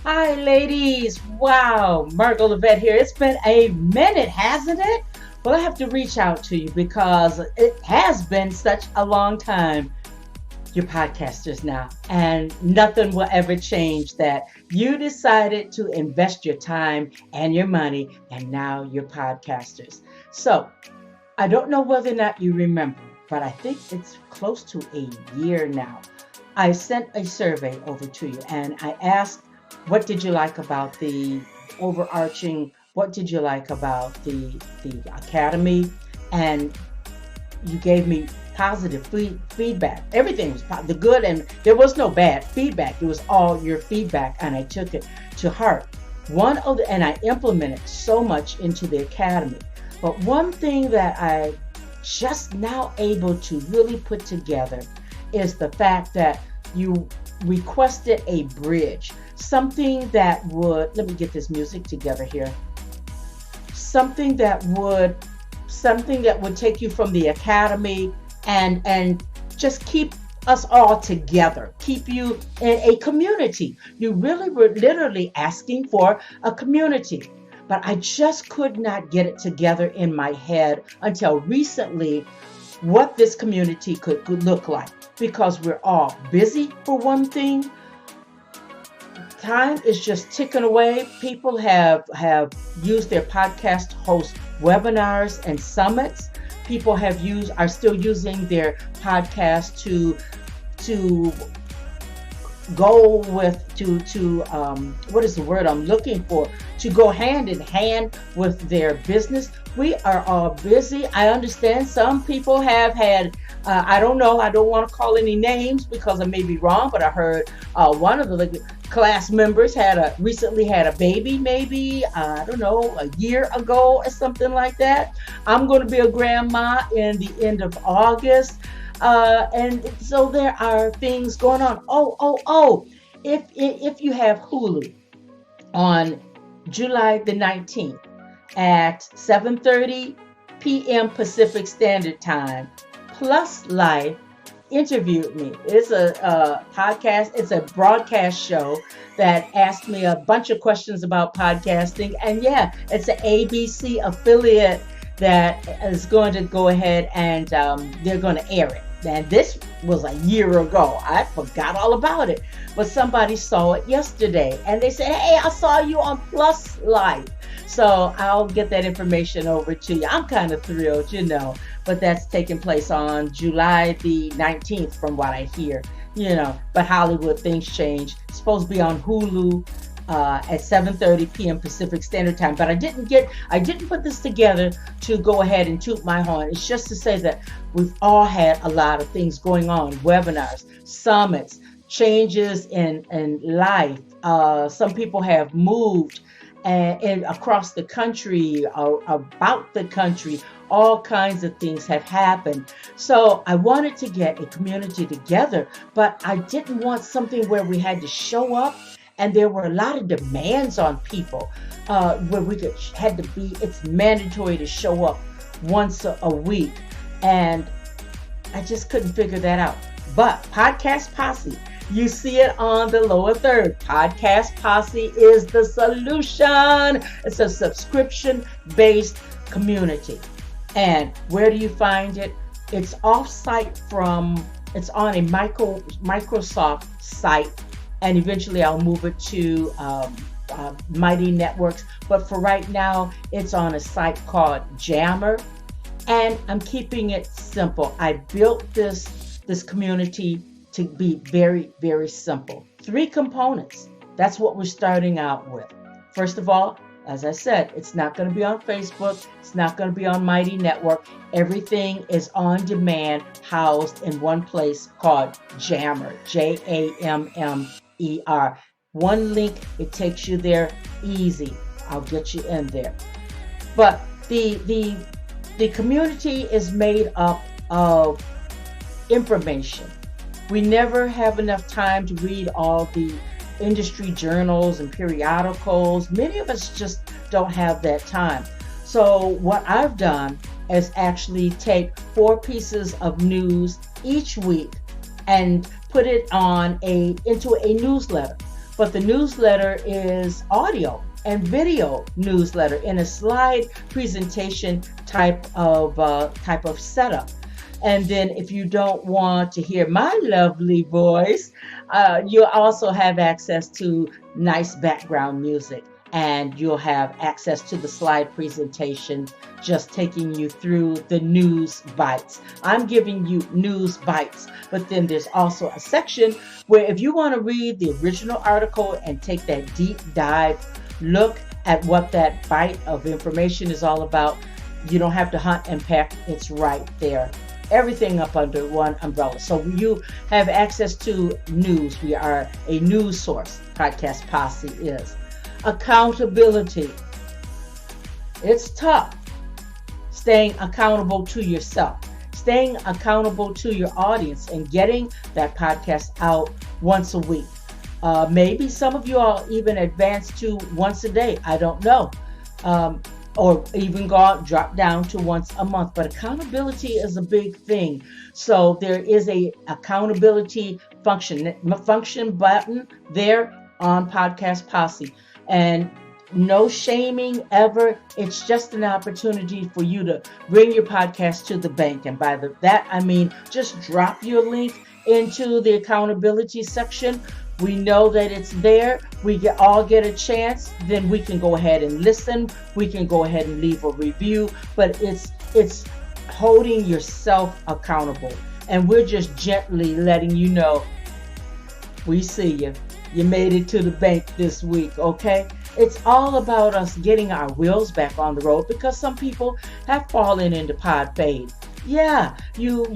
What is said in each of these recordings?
Hi, ladies. Wow, Margot Levette here. It's been a minute, hasn't it? Well, I have to reach out to you because it has been such a long time. You're podcasters now, and nothing will ever change that. You decided to invest your time and your money, and now you're podcasters. So, I don't know whether or not you remember, but I think it's close to a year now. I sent a survey over to you and I asked, what did you like about the overarching, what did you like about the academy? And you gave me positive feedback. Everything was the good, and there was no bad feedback. It was all your feedback, and I took it to heart. And I implemented so much into the academy. But one thing that I just now able to really put together is the fact that you requested a bridge, something that would, let me get this music together here, something that would take you from the academy and just keep us all together, keep you in a community. You really were literally asking for a community, but I just could not get it together in my head until recently what this community could look like, because we're all busy for one thing. Time is just ticking away. People have used their podcast host webinars and summits. People are still using their podcast to go with to what is the word I'm looking for, to go hand in hand with their business. We are all busy. I understand some people have had I don't know, I don't want to call any names because I may be wrong, but I heard one of the class members recently had a baby, maybe I don't know, a year ago or something like that. I'm going to be a grandma in the end of August. And so there are things going on. Oh! If you have Hulu on July the 19th at 7:30 p.m. Pacific Standard Time, Plus Life interviewed me. It's a podcast. It's a broadcast show that asked me a bunch of questions about podcasting. And yeah, it's an ABC affiliate that is going to go ahead and they're going to air it. And this was a year ago. I forgot all about it. But somebody saw it yesterday and they said, hey, I saw you on Plus Life. So I'll get that information over to you. I'm kind of thrilled, but that's taking place on July the 19th from what I hear, but Hollywood, things change. It's supposed to be on Hulu at 7:30 p.m. Pacific Standard Time. But I didn't put this together to go ahead and toot my horn. It's just to say that we've all had a lot of things going on, webinars, summits, changes in life. Some people have moved and across the country, about the country. All kinds of things have happened. So I wanted to get a community together, but I didn't want something where we had to show up and there were a lot of demands on people where it's mandatory to show up once a week. And I just couldn't figure that out. But Podcast Posse, you see it on the lower third. Podcast Posse is the solution. It's a subscription-based community. And where do you find it? It's off-site it's on a Microsoft site, and eventually I'll move it to Mighty Networks. But for right now, it's on a site called Jammer, and I'm keeping it simple. I built this community to be very, very simple. 3 components. That's what we're starting out with. First of all, as I said, it's not going to be on Facebook. It's not going to be on Mighty Network. Everything is on demand, housed in one place called Jammer, Jammer. One link, it takes you there easy. I'll get you in there. But the community is made up of information. We never have enough time to read all the industry journals and periodicals. Many of us just don't have that time. So what I've done is actually take 4 pieces of news each week and put it into a newsletter. but the newsletter is audio and video newsletter in a slide presentation type of setup. And then if you don't want to hear my lovely voice, you'll also have access to nice background music, and you'll have access to the slide presentation just taking you through the news bites. I'm giving you news bites, but then there's also a section where if you want to read the original article and take that deep dive look at what that bite of information is all about, you don't have to hunt and peck. It's right there. Everything up under one umbrella. So you have access to news. We are a news source. Podcast Posse is. Accountability. It's tough staying accountable to yourself, staying accountable to your audience, and getting that podcast out once a week. Maybe some of you all even advance to once a day. I don't know. Or even drop down to once a month. But accountability is a big thing. So there is a accountability function button there on Podcast Posse. And no shaming ever. It's just an opportunity for you to bring your podcast to the bank. And by that, I mean just drop your link into the accountability section. We know that it's there. We all get a chance. Then we can go ahead and listen. We can go ahead and leave a review. But it's holding yourself accountable. And we're just gently letting you know, we see you. You made it to the bank this week, okay? It's all about us getting our wheels back on the road, because some people have fallen into pod fade. Yeah, you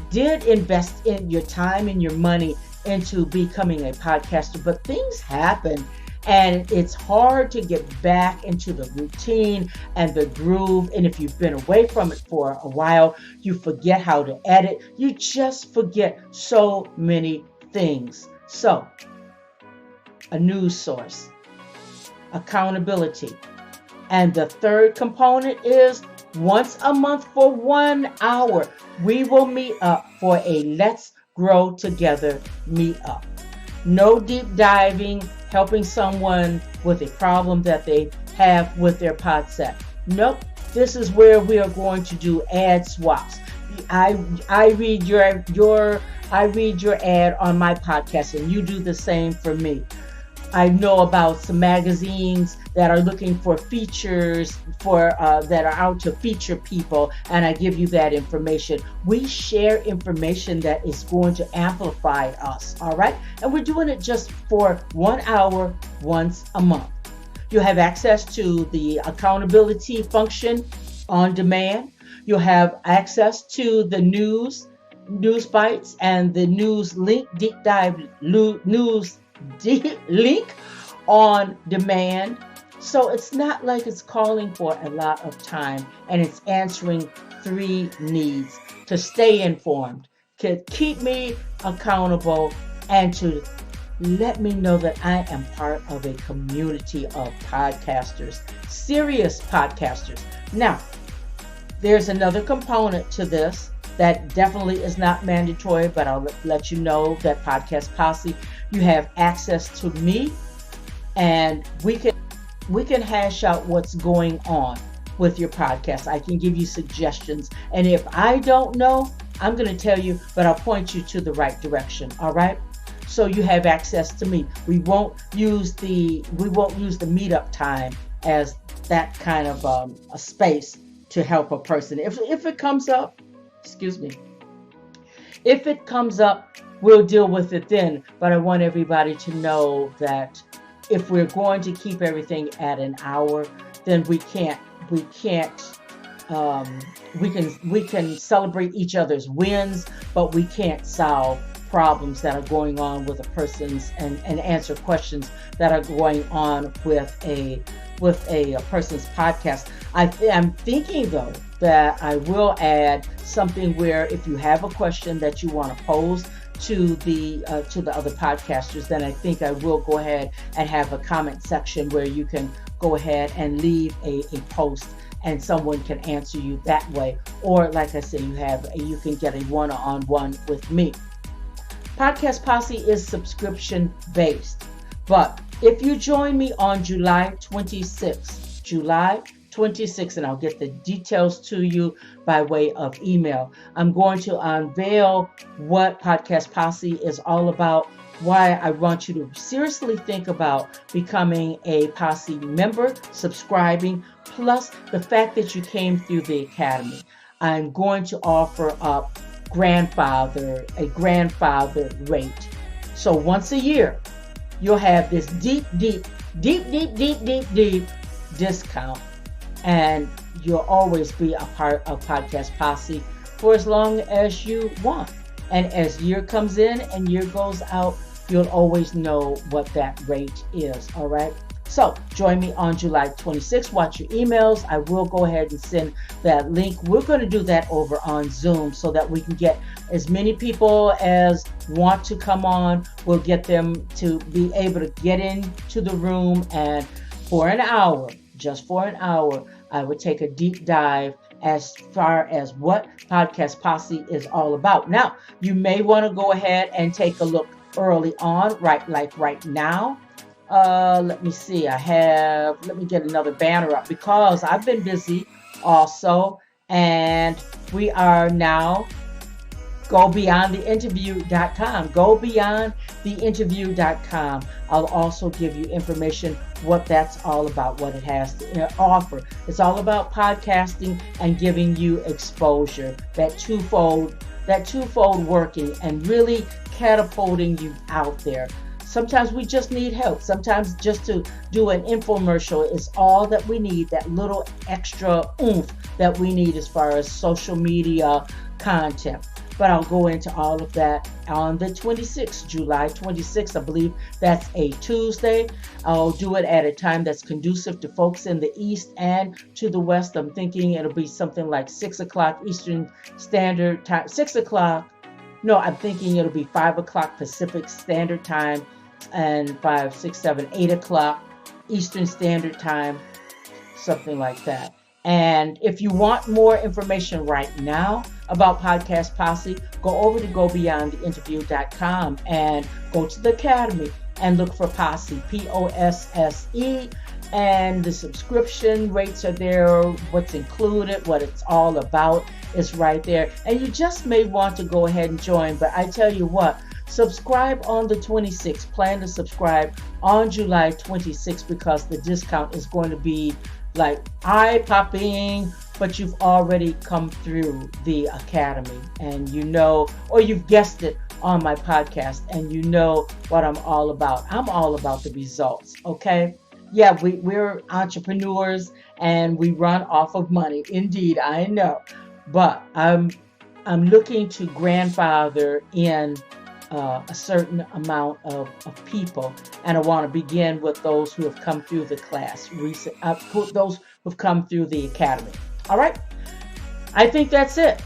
did invest in your time and your money into becoming a podcaster, but things happen and it's hard to get back into the routine and the groove. And if you've been away from it for a while, you forget how to edit. You just forget so many things. So, a news source, accountability. And the third component is once a month for 1 hour, we will meet up for a Let's Grow Together meetup. No deep diving, helping someone with a problem that they have with their pod set. Nope. This is where we are going to do ad swaps. I read your ad on my podcast, and you do the same for me. I know about some magazines that are looking for features that are out to feature people, and I give you that information. We share information that is going to amplify us, all right? And we're doing it just for 1 hour once a month. You have access to the accountability function on demand. You'll have access to the news bites and the news link, deep dive news link on demand. So it's not like it's calling for a lot of time, and it's answering 3 needs: to stay informed, to keep me accountable, and to let me know that I am part of a community of podcasters, serious podcasters. Now, there's another component to this that definitely is not mandatory, but I'll let you know that Podcast Posse, you have access to me, and we can hash out what's going on with your podcast. I can give you suggestions, and if I don't know, I'm going to tell you, but I'll point you to the right direction. All right. So you have access to me. We won't use the meetup time as that kind of a space to help a person. If it comes up, if it comes up, we'll deal with it then. But I want everybody to know that if we're going to keep everything at an hour, then we can celebrate each other's wins, but we can't solve problems that are going on with a person's and answer questions that are going on with a person's podcast. I'm thinking though that I will add something where if you have a question that you want to pose to the other podcasters, then I think I will go ahead and have a comment section where you can go ahead and leave a post and someone can answer you that way. Or like I said, you can get a one-on-one with me. Podcast Posse is subscription based. But if you join me on July 26th, and I'll get the details to you by way of email, I'm going to unveil what Podcast Posse is all about, why I want you to seriously think about becoming a Posse member, subscribing, plus the fact that you came through the Academy. I'm going to offer up a grandfather rate. So once a year, you'll have this deep discount, and you'll always be a part of Podcast Posse for as long as you want. And as year comes in and year goes out, you'll always know what that rate is. All right. So join me on July 26th. Watch your emails. I will go ahead and send that link. We're going to do that over on Zoom so that we can get as many people as want to come on. We'll get them to be able to get into the room, and for an hour, just for an hour, I would take a deep dive as far as what Podcast Posse is all about. Now, you may want to go ahead and take a look early on, right now. Let me see. Let me get another banner up because I've been busy also, and we are now GoBeyondTheInterview.com. GoBeyondTheInterview.com. I'll also give you information what that's all about, what it has to offer. It's all about podcasting and giving you exposure, that twofold working and really catapulting you out there. Sometimes we just need help. Sometimes just to do an infomercial is all that we need, that little extra oomph that we need as far as social media content. But I'll go into all of that on the 26th, July 26th. I believe that's a Tuesday. I'll do it at a time that's conducive to folks in the East and to the West. I'm thinking it'll be something like 6 o'clock Eastern Standard Time. 6 o'clock. No, I'm thinking it'll be 5 o'clock Pacific Standard Time and 5, 6, 7, 8 o'clock Eastern Standard Time, something like that. And if you want more information right now about Podcast Posse, go over to GoBeyondTheInterview.com and go to the Academy and look for Posse, Posse, and the subscription rates are there, what's included, what it's all about is right there. And you just may want to go ahead and join, but I tell you what, subscribe on the 26th. Plan to subscribe on July 26th because the discount is going to be like eye-popping, but you've already come through the Academy and you know, or you've guessed it on my podcast and you know what I'm all about. I'm all about the results, okay? Yeah, we're entrepreneurs and we run off of money. Indeed, I know. But I'm looking to grandfather in a certain amount of people, and I want to begin with those who have come through the class, those who've come through the Academy. All right, I think that's it.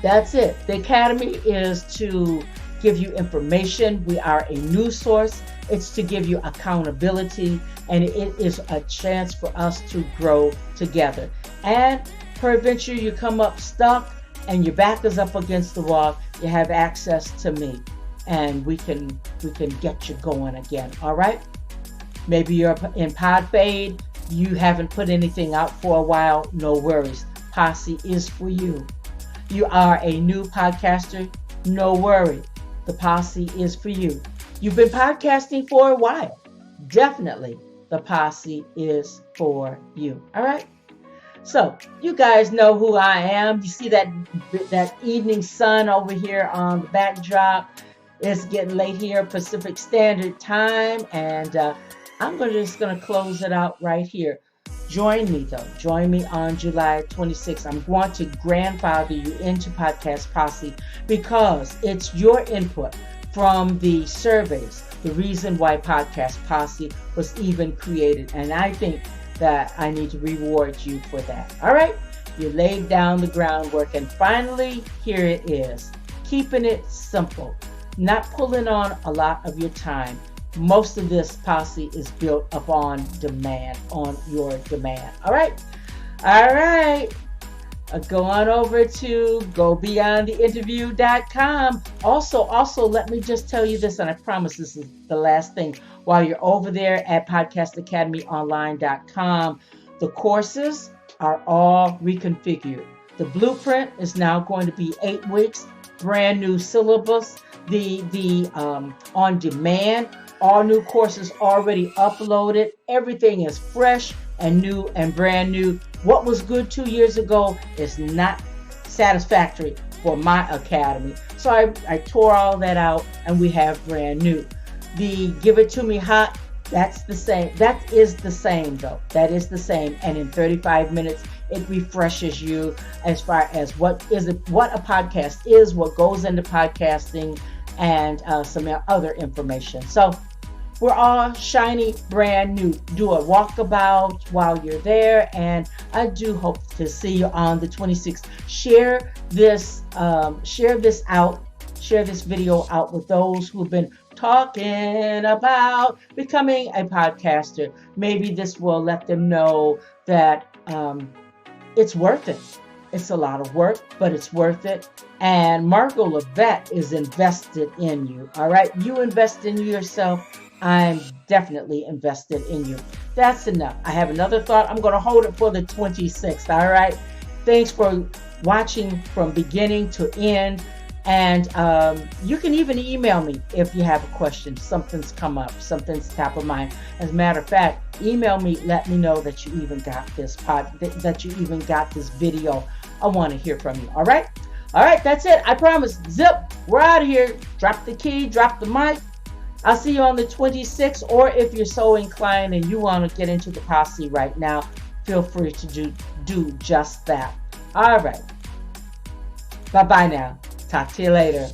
That's it. The Academy is to give you information. We are a news source. It's to give you accountability, and it is a chance for us to grow together. And peradventure you come up stuck and your back is up against the wall, you have access to me, and we can get you going again. All right? Maybe you're in pod fade, you haven't put anything out for a while, no worries. Posse is for you. You are a new podcaster, no worry. The Posse is for you. You've been podcasting for a while, definitely the Posse is for you. All right? So you guys know who I am. You see that evening sun over here on the backdrop. It's getting late here, Pacific Standard Time, and I'm just going to close it out right here. Join me, though. Join me on July 26th. I'm going to grandfather you into Podcast Posse because it's your input from the surveys, the reason why Podcast Posse was even created. And I think that I need to reward you for that. All right? You laid down the groundwork, and finally, here it is. Keeping it simple, not pulling on a lot of your time. Most of this Posse is built upon demand, on your demand. All right? All right. Go on over to gobeyondtheinterview.com. Also, let me just tell you this, and I promise this is the last thing. While you're over there at podcastacademyonline.com, the courses are all reconfigured. The blueprint is now going to be 8 weeks, brand new syllabus. The on demand, all new courses already uploaded. Everything is fresh and new and brand new. What was good 2 years ago is not satisfactory for my academy. So I tore all that out and we have brand new. The Give It To Me Hot, that's the same. That is the same though. That is the same. And in 35 minutes, it refreshes you as far as what a podcast is, what goes into podcasting, and some other information. So we're all shiny, brand new. Do a walkabout while you're there, and I do hope to see you on the 26th. Share this video out with those who've been talking about becoming a podcaster. Maybe this will let them know that it's worth it. It's a lot of work, but it's worth it. And Margot Levette is invested in you. All right, you invest in yourself. I'm definitely invested in you. That's enough. I have another thought. I'm going to hold it for the 26th. All right. Thanks for watching from beginning to end. And you can even email me if you have a question. Something's come up. Something's top of mind. As a matter of fact, email me. Let me know that you even got this that you even got this video. I want to hear from you. All right. All right. That's it. I promise. Zip. We're out of here. Drop the key. Drop the mic. I'll see you on the 26th, or if you're so inclined and you want to get into the posse right now, feel free to do just that. All right. Bye-bye now. Talk to you later.